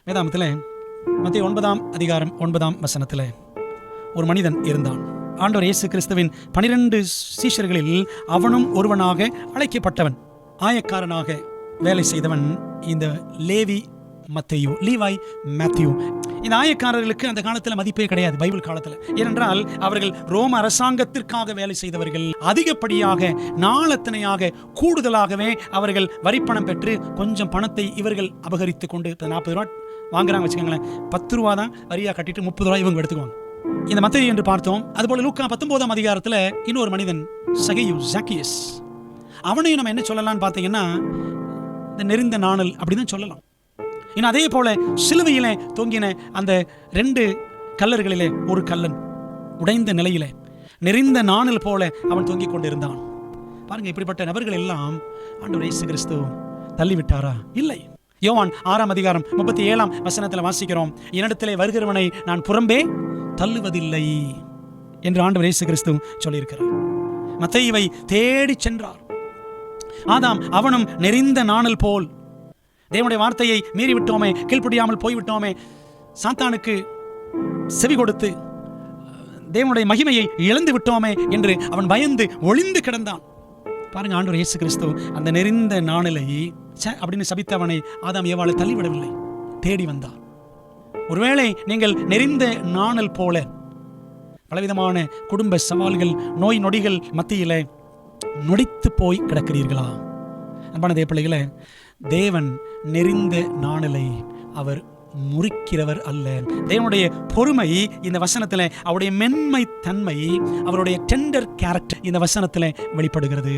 வேதாமத்தில் மத்தேயு 9ஆம் அதிகாரம் 9ஆம் வசனத்தில் ஒரு மனிதன் இருந்தான். ஆண்டவர் இயேசு கிறிஸ்துவின் 12 சீஷர்களில் அவனும் ஒருவனாக அழைக்கப்பட்டவன். ஆயக்காரனாக வேலை செய்தவன் இந்த லேவி மத்தேயு, லீவாய் மேத்யூ. இந்த ஆயக்காரர்களுக்கு அந்த காலத்தில் மதிப்பே கிடையாது, பைபிள் காலத்தில். ஏனென்றால் அவர்கள் ரோம அரசாங்கத்திற்காக வேலை செய்தவர்கள். அதிகப்படியாக நாளத்தனையாக கூடுதலாகவே அவர்கள் வரிப்பணம் பெற்று கொஞ்சம் பணத்தை இவர்கள் அபகரித்து கொண்டு 40 ரூபா வாங்குறாங்க வச்சுக்கோங்களேன். 10 ரூபா தான் வரியா கட்டிட்டு 30 ரூபாய் இவங்க எடுத்துக்குவாங்க. இந்த மத்தேயு என்று பார்த்தோம். அதுபோல லூக்கா 19ஆம் அதிகாரத்தில் இன்னொரு மனிதன் ஜாக்கியஸ். அவனையும் நம்ம என்ன சொல்லலாம்னு பார்த்தீங்கன்னா இந்த நெறிந்த நாணல் அப்படிதான் சொல்லலாம். இன்னும் அதே போல சிலுவையிலே தொங்கின அந்த 2 கல்லர்களிலே ஒரு கல்லன் உடைந்த நிலையிலே நெறிந்த நாணல் போல அவன் தொங்கிக் கொண்டிருந்தான். பாருங்க, இப்படிப்பட்ட நபர்கள் எல்லாம் ஆண்டவர் இயேசு கிறிஸ்து தள்ளிவிட்டாரா? இல்லை. யோவான் 6ஆம் அதிகாரம் 37ஆம் வசனத்தில் வாசிக்கிறோம், என்னிடத்திலே வருகிறவனை நான் புறம்பே தள்ளுவதில்லை என்று ஆண்டவர் இயேசு கிறிஸ்து சொல்லியிருக்கிறார். மத்தேயுவை தேடி சென்றார். ஆதாம் அவனும் நெறிந்த நாணல் போல் தேவனுடைய வார்த்தையை மீறிவிட்டோமே, கீழ்ப்படியாமல் போய்விட்டோமே, சாத்தானுக்கு செவி கொடுத்து தேவனுடைய மகிமையை இழந்து விட்டோமே என்று அவன் பயந்து ஒளிந்து கிடந்தான். பாருங்க, ஆண்டவர் இயேசு கிறிஸ்து அந்த நெறிந்த நாணலை அப்படின்னு சபித்தவனை ஆதாம் ஏவாளை தள்ளிவிடவில்லை, தேடி வந்தார். ஒருவேளை நீங்கள் நெறிந்த நாணல் போல பலவிதமான குடும்ப சவால்கள், நோய் நொடிகள் மத்தியிலே நொடித்து போய் கிடக்கிறீர்களா? அன்பான தேவ பிள்ளைகளே, தேவன் நெறிந்த நாணலை அவர் முறிக்கிறவர் அல்ல. தேவனுடைய பொறுமை இந்த வசனத்தில், அவருடைய மென்மை தன்மை, அவருடைய டெண்டர் கேரக்டர் இந்த வசனத்தில் வெளிப்படுகிறது.